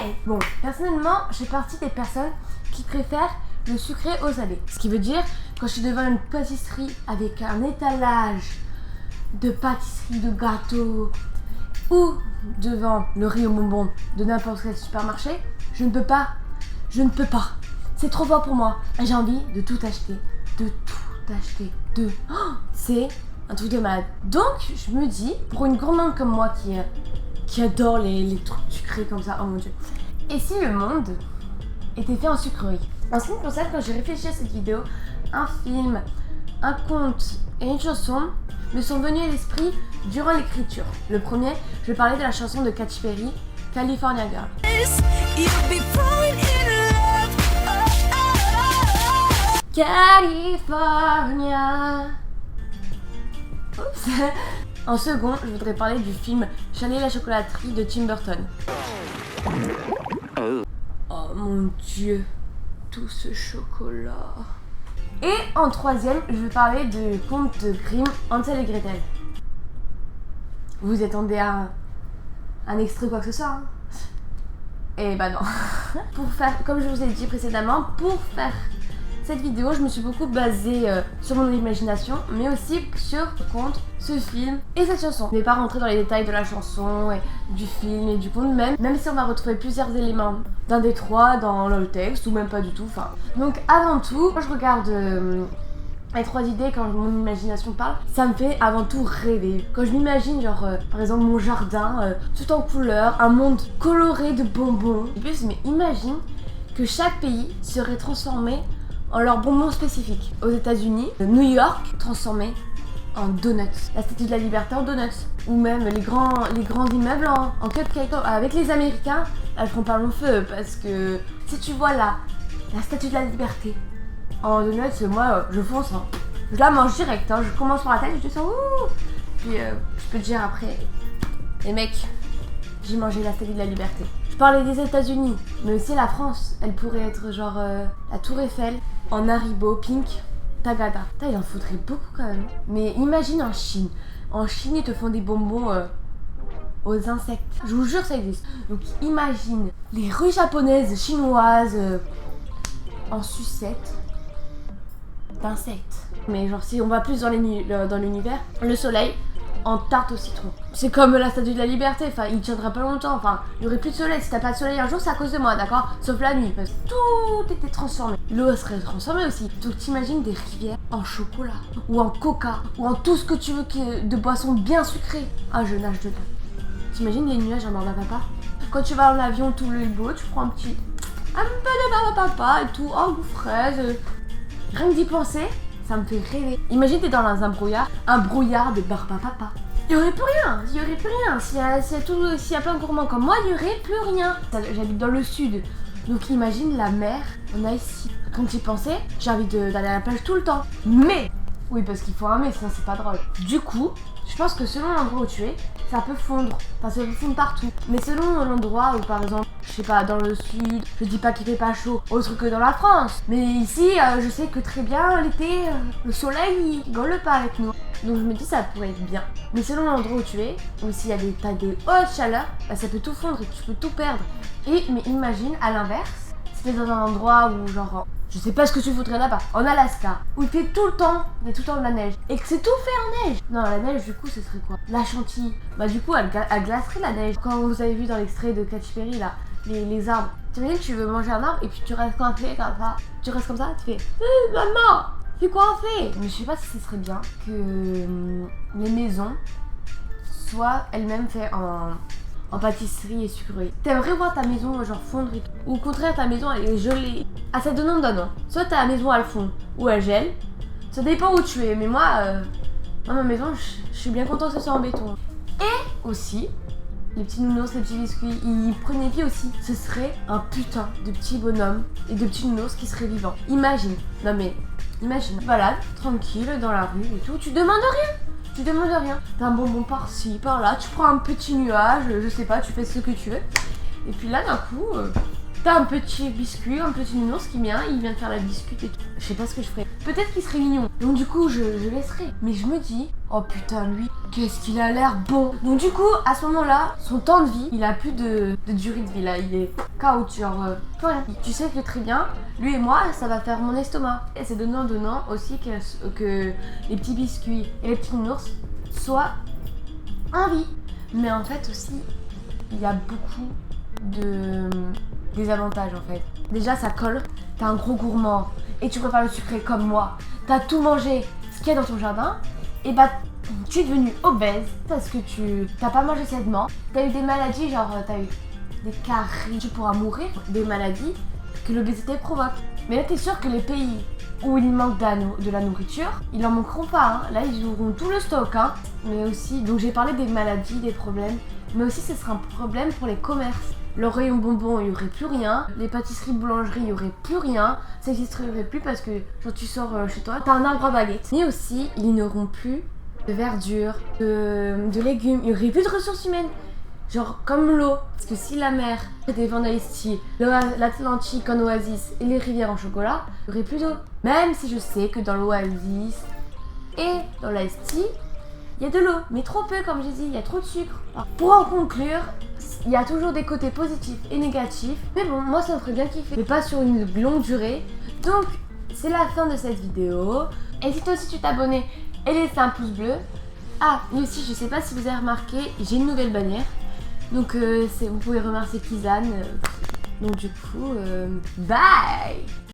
pareil. Bon, personnellement, je fais partie des personnes qui préfèrent le sucré au salé. Ce qui veut dire, quand je suis devant une pâtisserie avec un étalage de pâtisserie, de gâteaux, ou devant le rayon bonbon de n'importe quel supermarché, je ne peux pas. Je ne peux pas. C'est trop fort pour moi. J'ai envie de tout acheter. C'est un truc de malade. Donc, je me dis, pour une gourmande comme moi qui adore les trucs sucrés comme ça, oh mon dieu. Et si le monde était fait en sucrerie? En ce qui me concerne, quand j'ai réfléchi à cette vidéo, un film, un conte et une chanson me sont venus à l'esprit durant l'écriture. Le premier, je parlais de la chanson de Katy Perry, California Girl. California. Oups. En second, je voudrais parler du film Charlie et la chocolaterie de Tim Burton. Oh mon dieu, tout ce chocolat. Et en troisième, je vais parler de conte de Grimm, Hansel et Gretel. Vous attendez un extrait ou quoi que ce soit, hein? Eh bah non. Pour faire, comme je vous ai dit précédemment, pour faire cette vidéo, je me suis beaucoup basée sur mon imagination, mais aussi sur le conte, ce film et cette chanson. Je ne vais pas rentrer dans les détails de la chanson, et du film et du conte, même si on va retrouver plusieurs éléments d'un des trois dans le texte, ou même pas du tout. Enfin, donc avant tout, quand je regarde les trois idées, quand mon imagination parle, ça me fait avant tout rêver. Quand je m'imagine, genre, par exemple, mon jardin, tout en couleurs, un monde coloré de bonbons. Et puis, mais imagine que chaque pays serait transformé en leurs bonbons spécifiques. Aux États-Unis, New York transformé en donuts. La Statue de la Liberté en donuts. Ou même les grands immeubles en cupcake. Avec les Américains, elles feront pas long feu parce que si tu vois là, la Statue de la Liberté en donuts, moi je fonce. Hein. Je la mange direct. Hein. Je commence par la tête, je dis ça. Ouh. Puis je peux te dire après, les mecs, j'ai mangé la Statue de la Liberté. Je parlais des États-Unis, mais aussi la France. Elle pourrait être genre la Tour Eiffel en Haribo pink Tagada. Il en faudrait beaucoup quand même. Mais imagine en Chine. En Chine, ils te font des bonbons aux insectes. Je vous jure, ça existe. Donc imagine les rues japonaises, chinoises en sucette d'insectes. Mais genre si on va plus dans l'univers, le soleil en tarte au citron. C'est comme la Statue de la Liberté, enfin il tiendra pas longtemps, enfin il y aurait plus de soleil. Si t'as pas de soleil un jour, c'est à cause de moi, d'accord? Sauf la nuit, parce que tout était transformé. L'eau serait transformée aussi. Donc t'imagines des rivières en chocolat, ou en coca, ou en tout ce que tu veux de boissons bien sucrées. Ah, je nage dedans. T'imagines les nuages en barbapapa papa? Quand tu vas en avion, tout le beau, tu prends un peu de barbapapa et tout, oh goût fraise. Rien que d'y penser, ça me fait rêver. Imagine t'es dans un brouillard de barbapapa. Il y aurait plus rien. S'il y a plein de gourmands comme moi, il y aurait plus rien. J'habite dans le sud, donc imagine la mer, on a ici. Quand j'y pensais, j'ai envie d'aller à la plage tout le temps. Mais, oui parce qu'il faut un mais, sinon c'est pas drôle. Du coup, je pense que selon l'endroit où tu es, ça peut fondre. Enfin, ça peut fondre partout. Mais selon l'endroit où, par exemple, je sais pas, dans le sud, je dis pas qu'il fait pas chaud, autre que dans la France. Mais ici, je sais que très bien, l'été, le soleil, il rigole pas avec nous. Donc je me dis, ça pourrait être bien. Mais selon l'endroit où tu es, ou s'il y a des hautes chaleurs, bah, ça peut tout fondre et tu peux tout perdre. Mais imagine, à l'inverse, si t'es dans un endroit où, genre, je sais pas ce que tu voudrais là-bas, en Alaska, où il fait tout le temps de la neige, et que c'est tout fait en neige. Non, la neige, du coup, ce serait quoi? La chantilly. Bah, du coup, elle glacerait la neige. Quand vous avez vu dans l'extrait de Katy Perry, là, les arbres. T'imagines que tu veux manger un arbre, et puis tu restes coincé comme ça. Tu restes comme ça, tu fais maman, c'est quoi on fait? Mais je sais pas si ce serait bien que les maisons soient elles-mêmes faites en pâtisserie et sucrerie. T'aimerais voir ta maison genre fondre et tout. Ou au contraire ta maison elle est gelée. Ah ça donne non. Soit ta maison elle fond ou elle gèle. Ça dépend où tu es. Mais moi, ma maison je suis bien contente que ce soit en béton. Et aussi, les petits nounours, les petits biscuits, ils prenaient vie aussi. Ce serait un putain de petits bonhommes et de petits nounours qui seraient vivants. Imagine, tu balades tranquille dans la rue et tout, tu demandes rien. T'as un bonbon par-ci, par-là, tu prends un petit nuage, je sais pas, tu fais ce que tu veux. Et puis là, d'un coup, t'as un petit biscuit, un petit nounours qui vient, il vient de faire la biscuit et tout. Je sais pas ce que je ferais. Peut-être qu'il serait mignon. Donc du coup, je laisserai. Mais je me dis, oh putain, lui, Qu'est-ce qu'il a l'air bon. Donc du coup, à ce moment-là, son temps de vie, il a plus de durée de vie là. Il est KO, genre plus rien. Tu sais que très bien, lui et moi, ça va faire mon estomac. Et c'est donnant aussi que les petits biscuits et les petits nounours soient en vie. Mais en fait aussi, il y a beaucoup de désavantages en fait. Déjà, ça colle. T'es un gros gourmand et tu préfères le sucré comme moi. T'as tout mangé ce qu'il y a dans ton jardin. Et bah tu es devenu obèse parce que tu t'as pas mangé sainement. T'as eu des maladies, genre t'as eu des caries, tu pourras mourir, des maladies que l'obésité provoque. Mais là t'es sûr que les pays où il manque de la nourriture, ils en manqueront pas, hein. Là ils auront tout le stock, hein. Mais aussi, donc j'ai parlé des maladies, des problèmes, mais aussi ce sera un problème pour les commerces. Le rayon bonbons, il n'y aurait plus rien. Les pâtisseries, boulangeries, il n'y aurait plus rien. Ça n'existerait plus parce que quand tu sors chez toi, t'as un arbre à baguette. Mais aussi, ils n'auront plus de verdure, de légumes. Il n'y aurait plus de ressources humaines. Genre comme l'eau. Parce que si la mer était Van Iced, l'Atlantique en oasis et les rivières en chocolat, il n'y aurait plus d'eau. Même si je sais que dans l'oasis et dans l'Iced Tea, il y a de l'eau, mais trop peu comme j'ai dit, il y a trop de sucre. Alors, pour en conclure, il y a toujours des côtés positifs et négatifs. Mais bon, moi ça me ferait bien kiffer, mais pas sur une longue durée. Donc, c'est la fin de cette vidéo. Et si toi aussi tu t'abonnes et laisse un pouce bleu. Ah, mais aussi, je sais pas si vous avez remarqué, j'ai une nouvelle bannière. Donc, vous pouvez remercier Kizan. Donc du coup, bye!